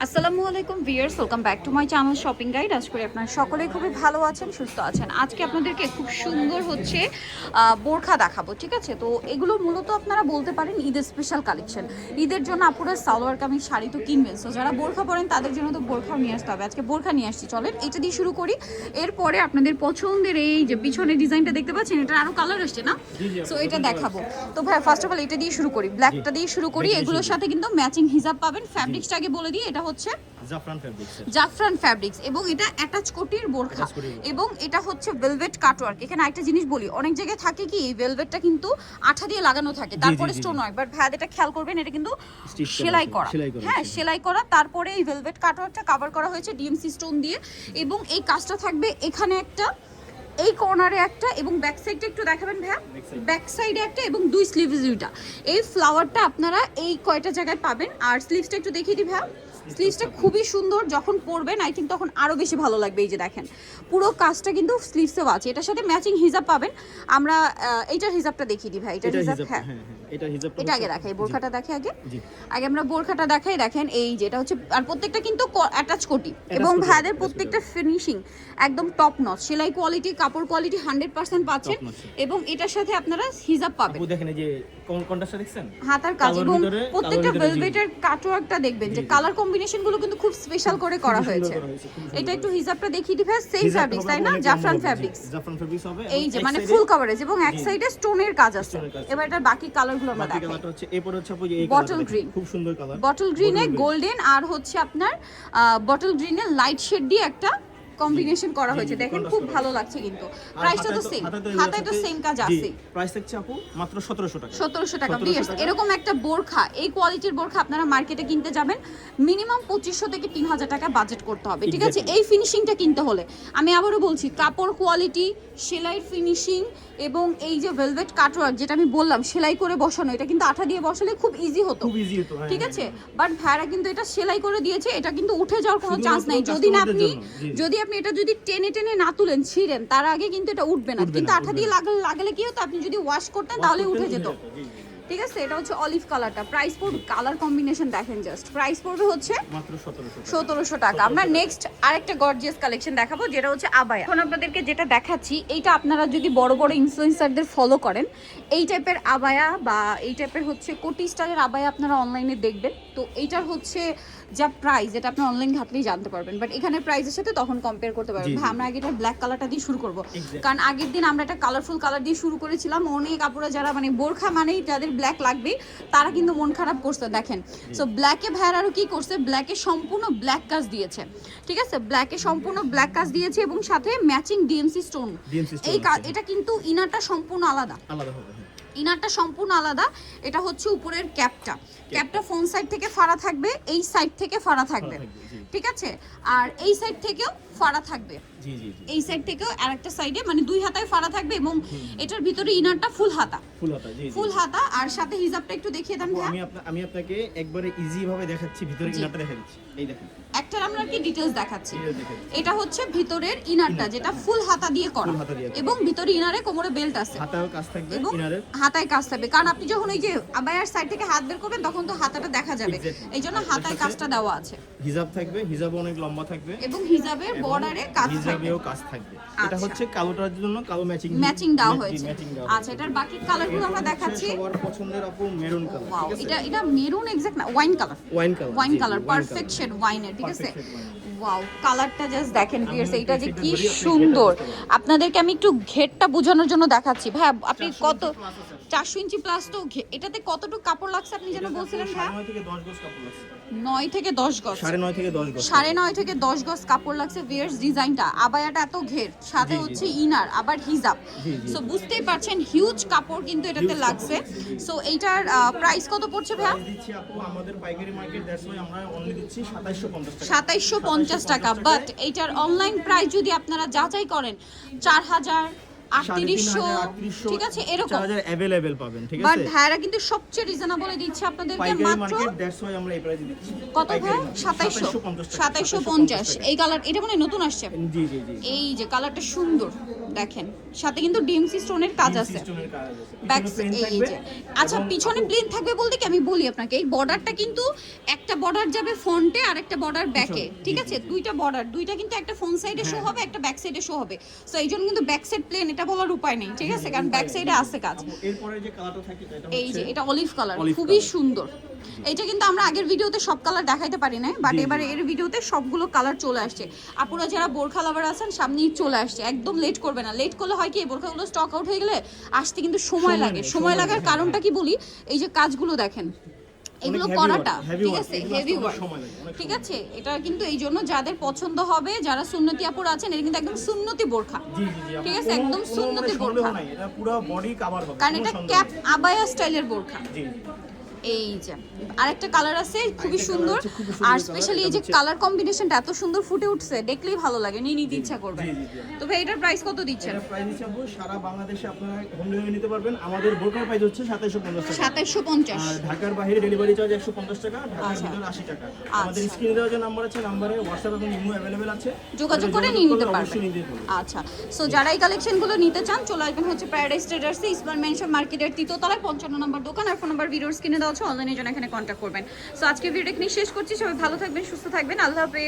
আসসালামু আলাইকুম viewers, welcome back to my channel shopping guide. আশা করি আপনারা সকলেই খুবই ভালো আছেন, সুস্থ আছেন। আজকে আপনাদেরকে খুব সুন্দর হচ্ছে বোরখা দেখাবো, ঠিক আছে? তো এগুলো মূলত আপনারা বলতে পারেন ঈদের স্পেশাল কালেকশন। ঈদের জন্য আপুরা সালোয়ার কামিজ শাড়ি তো কিনবেন, সো যারা বোরখা পরেন তাদের জন্য তো বোরখাও নিয়ে আসতে হবে। আজকে বোরখা নিয়ে আসছি, চলেন এটা দিয়ে শুরু করি। এরপরে আপনাদের পছন্দের এই যে পিছনে ডিজাইনটা দেখতে পাচ্ছেন, এটা আরও কালার আসছে না, সো এটা দেখাবো। তো ভাই ফার্স্ট অফ অল এটা দিয়ে শুরু করি, ব্ল্যাকটা দিয়ে শুরু করি। এগুলোর সাথে কিন্তু ম্যাচিং হিজাব পাবেন। ফ্যাব্রিক্সটা আগে বলে দিই, এটা হচ্ছে জাফরান ফ্যাব্রিক্স এবং এটা অ্যাটাচ কোটির বোরখা এবং এটা হচ্ছে ভেলভেট কাটওয়ার্ক। এখানে একটা জিনিস বলি, অনেক জায়গায় থাকে কি এই ভেলভেটটা কিন্তু আঠা দিয়ে লাগানো থাকে, তারপরে স্টোন হয়, বাট ভাই এটা খেয়াল করবেন এটা কিন্তু সেলাই করা। হ্যাঁ, সেলাই করা, তারপরে এই ভেলভেট কাটওয়ার্কটা কভার করা হয়েছে ডিএমসি স্টোন দিয়ে এবং এই কাজটা থাকবে এখানে একটা, এই কর্নারে একটা এবং ব্যাক সাইডটা একটু দেখাবেন ভাইয়া, ব্যাক সাইডে একটা এবং দুই স্লিভস দুইটা। এই ফ্লাওয়ারটা আপনারা এই কয়টা জায়গায় পাবেন। আর স্লিভসটা একটু দেখিয়ে দিই ভাইয়া, স্লিভসটা খুবই সুন্দর, যখন পরবেন আই থিঙ্ক তখন আরো বেশি ভালো লাগবে। এই যে দেখেন পুরো কাজটা কিন্তু স্লিভসেও আছে, এটার সাথে ম্যাচিং হিজাব পাবেন। আমরা এইটার হিজাবটা দেখিয়ে দিই ভাই, এটার হিজাব। হ্যাঁ, এটা আগে দেখাই, বোরখাটা দেখে আগে আমরা বোরখাটা দেখাই। দেখেন এই যে এটা হচ্ছে, আর প্রত্যেকটা কিন্তু অ্যাটাচ কোটি এবং ভাইদের প্রত্যেকটা ফিনিশিং একদম টপ নচ, সেলাই কোয়ালিটি, কাপড় কোয়ালিটি 100% পাচ্ছেন এবং এটার সাথে আপনারা হিজাব পাবেন। দেখেন এই যে কন্ট্রাস্টটা দেখছেন, হাতার কাজ এবং প্রত্যেকটা ভেলভেটের কাটওয়ার্কটা দেখবেন যে কালার কম্বিনেশন গুলো কিন্তু খুব স্পেশাল করে করা হয়েছে। এটা একটু হিজাবটা দেখিয়ে দিই ভাই, সেম ফ্যাব্রিক্স তাই না, জাফরান ফ্যাব্রিক্স হবে এই যে মানে ফুল কভারেজ এবং এক সাইডে স্টোনের কাজ আছে। এবার এটা বাকি কালারগুলো আমরা দেখাই। কালারটা হচ্ছে এরপর হচ্ছে এই বটল গ্রিন, খুব সুন্দর কালার, বটল গ্রিনে গোল্ডেন আর হচ্ছে আপনার বটল গ্রিনে লাইট শেড দিয়ে একটা কম্বিনেশন করা হয়েছে, দেখেন খুব ভালো লাগছে। কিন্তু প্রাইসটা তো সেম, হাতায় তো সেম কাজ আছে। প্রাইস থাকছে আপু মাত্র 1700 টাকা। 1700 টাকা ভিউয়ার্স। এরকম একটা বোরখা, এই কোয়ালিটির বোরখা আপনারা মার্কেটে কিনতে যাবেন মিনিমাম 2500 থেকে 3000 টাকা বাজেট করতে হবে, ঠিক আছে? এই ফিনিশিংটা কিনতে হলে আমি আবারও বলছি, কাপড় কোয়ালিটি, সেলাইয়ের ফিনিশিং এবং এই যে ভেলভেট কাটওয়ার্ক যেটা আমি বললাম সেলাই করে বসানো, এটা কিন্তু আঠা দিয়ে বসালে খুব ইজি হতো, ঠিক আছে? বাট ভাইরা কিন্তু এটা সেলাই করে দিয়েছে, এটা কিন্তু উঠে যাওয়ার কোনো চান্স নাই। যদি আপনি এটা যদি টেনে টেনে না তুলেন, ছিঁড়েন, তার আগে কিন্তু এটা উঠবে না। কিন্তু আঠা দিয়ে লাগালে কি হতো, আপনি যদি ওয়াশ করতেন তাহলে উঠে যেত, ঠিক আছে? এটা হচ্ছে অলিভ কালারটা। প্রাইস পড়বে, কালার কম্বিনেশন দেখেন জাস্ট, প্রাইস পড়বে হচ্ছে মাত্র 1700 টাকা। আমরা নেক্সট আরেকটা গর্জিয়াস কালেকশন দেখাবো, যেটা হচ্ছে আবায়া। এখন আপনাদেরকে যেটা দেখাচ্ছি, এইটা আপনারা যদি বড় বড় ইনফ্লুয়েন্সারদের ফলো করেন, এই টাইপের আবায়া বা এই টাইপের হচ্ছে কোটি স্টাইলের আবায়া আপনারা অনলাইনে দেখবেন। তো এইটার হচ্ছে যা প্রাইস, এটা আপনি অনলাইন ঘাটলেই জানতে পারবেন, বাট এখানে প্রাইসের সাথে তখন কম্পেয়ার করতে পারবেন। আমরা আগে এটা ব্ল্যাক কালারটা দিয়ে শুরু করবো, কারণ আগের দিন আমরা একটা কালারফুল কালার দিয়ে শুরু করেছিলাম। অনেক আপুরা যারা মানে বোরখা মানেই যাদের ব্ল্যাক লাগবে তারা কিন্তু মন খারাপ করছে, দেখেন। সো ব্ল্যাকে ভাইয়ার আরও কি করছে, ব্ল্যাকে সম্পূর্ণ ব্ল্যাক কাজ দিয়েছে, ঠিক আছে? ব্ল্যাকে সম্পূর্ণ ব্ল্যাক কাজ দিয়েছে এবং সাথে ম্যাচিং ডিএমসি স্টোন। এই এটা কিন্তু ইনারটা সম্পূর্ণ আলাদা হবে, ইনারটা সম্পূর্ণ আলাদা। এটা হচ্ছে উপরের ক্যাপটা ফ্রন্ট সাইড থেকে ফাড়া থাকবে, এই সাইড থেকে ফাড়া থাকবে, ঠিক আছে? আর এই সাইড থেকেও ফাড়া থাকবে, এই সাইড থেকেও আরেকটা সাইডে, মানে দুই হাতায় ফাড়া থাকবে এবং এটার ভিতরে ইনারটা ফুল হাতা আর সাথে হিজাবটা একটু দেখিয়ে দেন। আমি আপনাকে একবারে ইজি ভাবে দেখাচ্ছি, ভিতরে ইনারটা দেখা দিচ্ছি। এই দেখেন, একটা আমরা কি ডিটেইলস দেখাচ্ছি। এটা হচ্ছে ভিতরের ইনারটা, যেটা ফুল হাতা দিয়ে করা এবং ভিতরে ইনারে কোমরে বেল্ট আছে, হাতায়ও কাজ থাকবে, ইনারে হাতায় কাজ থাকবে। কারণ আপনি যখন ওই যে আবায়ার সাইড থেকে হাত বের করবেন তখন তো হাতাটা দেখা যাবে, এই জন্য হাতায় কাজটা দেওয়া আছে। হিজাব থাকবে, হিজাব অনেক লম্বা থাকবে এবং হিজাবের বর্ডারে কাজ থাকবে, হিজাবেও কাজ থাকবে। এটা হচ্ছে কালোটার জন্য কালো ম্যাচিং দেওয়া হয়েছে। আচ্ছা, এটার বাকি কালারগুলো আমরা দেখাচ্ছি। সবার পছন্দের আপু মেরুন কালার, ঠিক আছে? এটা মেরুন এক্সাক্ট না, ওয়াইন কালার পারফেক্ট শেড ওয়াইনের, ঠিক আছে? ওয়াও, কালারটা জাস্ট দেখেন ভিউয়ার্স, এটা যে কি সুন্দর। আপনাদেরকে আমি একটু ঘেরটা বোঝানোর জন্য দেখাচ্ছি। ভাই আপনি কত 400 ইঞ্চি প্লাস, তো এটাতে কতটুকু কাপড় লাগছে আপনি যেন বলছিলেন? হ্যাঁ, 9 থেকে 10 গজ কাপড় লাগছে। 9 থেকে 10 গজ, 9.5 থেকে 10 গজ, 9.5 থেকে 10 গজ কাপড় লাগছে। ভিউয়ার্স ডিজাইনটা, আবায়াটা এত ঘের, সাথে হচ্ছে ইনার আবার হিজাব, সো বুঝতেই পারছেন হিউজ কাপড় কিন্তু এটাতে লাগছে। সো এইটার প্রাইস কত পড়ছে ভাইয়া? দিচ্ছি আপু আমাদের পাইকারি মার্কেট, দ্যাটস ওয়াই আমরা অনলি দিচ্ছি 2750 টাকা। 2750 টাকা, বাট এইটার অনলাইন প্রাইস যদি আপনারা যাচাই করেন 4000 3800, ঠিক আছে? এরকম 4000 अवेलेबल পাবেন, ঠিক আছে? বাট ভাইরা কিন্তু সবচেয়ে রিজনেবল দিচ্ছে আপনাদেরকে মাত্র দ্যাটস ওয়াই আমরা এই প্রাইসে দিচ্ছি। কত ভাই? 2750। এই কালার এটা মানে নতুন আসছে, জি। এই যে কালারটা সুন্দর, দেখেন সাথে কিন্তু ডিএমসি স্টোনের কাজ আছে। স্টোনের কাজ আছে। ব্যাক পিছনে plain এই থাকবে যে আচ্ছা এবং পিছনে প্লেন থাকবে বলতে কি আমি বলি আপনাকে এই বর্ডারটা কিন্তু একটা বর্ডার যাবে ফ্রন্টে আর একটা বর্ডার ব্যাকে, ঠিক আছে? দুইটা বর্ডার, দুইটা কিন্তু একটা ফ্রন্ট সাইডে শো হবে, একটা ব্যাক সাইডে শো হবে। সো এই জন্য কিন্তু ব্যাক সাইড প্লেন এটা বলার উপায় নেই, ঠিক আছে? কারণ ব্যাক সাইডে আছে কাজ। এরপরে যে কালারটা থাকে এটা এই যে হচ্ছে এটা অলিভ কালার, olive খুবই color। সুন্দর। এটা কিন্তু আমরা আগের ভিডিওতে সব কালার দেখাইতে পারি না, বাট এবারে এর ভিডিওতে সবগুলো কালার চলে আসছে। আপুরা যারা বোরখা লাভার আছেন সামনেই চলে আসছে, একদম লেট করবে না। লেট করলে হয় কি এই বোরখাগুলো স্টক আউট হয়ে গেলে আসতে কিন্তু সময় লাগে। সময় লাগার কারণটা কি বলি, এই যে কাজগুলো দেখেন এগুলো heavy করাটা, work, heavy ঠিক work, আছে? এগুলো হেভি আসতে ওয়ার্ক, সময় লাগে, অনেক ঠিক আছে? এটা কিন্তু এই জন্য যাদের পছন্দ হবে, যারা সুন্নতি আপুরা আছেন, এটা কিন্তু একদম সুন্নতি বোরখা, জি জি জি ঠিক আছে? কোনো- একদম কোনো সুন্নতি সন্দেহ বোরখা, নাই, এটা পুরো বডি কভার হবে, কারণ কোনো এটা সন্দেহ ক্যাপ নেই। আবায়া স্টাইলের বোরখা। জি এই যে আরেকটা কালার আছে খুবই আরেকটা সুন্দর, colour আছে, খুবই সুন্দর আর colour, স্পেশালি এই এটা যে হচ্ছে- কালার কম্বিনেশনটা এত সুন্দর ফুটে উঠছে, দেখলেই ভালো লাগে, নিয়ে নিতে ইচ্ছা করবে। জি, জি, জি। তো ভাই এটার প্রাইস কত দিচ্ছেন? এটা প্রাইস হিসাবে সারা বাংলাদেশে আপনারা হোম ডেলিভারি নিতে পারবেন। আমাদের বোরকার প্রাইস হচ্ছে 2750 টাকা। 2750। আর ঢাকার বাইরে ডেলিভারি চার্জ 150 টাকা, ঢাকার আচ্ছা। ভিতরে 80 টাকা। আমাদের স্ক্রিনে দেওয়া যে নাম্বার আছে, নাম্বারে হোয়াটসঅ্যাপ এবং ইমো অ্যাভেলেবেল আছে, যোগাযোগ করে যোগাযোগ নিয়ে নিতে করলে পারবেন। অবশ্যই নিতে পারবেন। আচ্ছা, সো যারা এই কালেকশনগুলো নিতে চান চলে আসবেন হচ্ছে প্যারাডাইস ট্রেডার্সে, ইসলাম মেনশন মার্কেটের 3য় তলায় 55 নম্বর দোকান। আর ফোন নাম্বার ভিডিওর স্ক্রিনে দেওয়া আছে, অনলাইনের জন্য এখানে কন্ট্যাক্ট করবেন। সো আজকে ভিডিও এখানে শেষ করছি, সবাই ভালো থাকবেন, সুস্থ থাকবেন, আল্লাহ হাফেজ।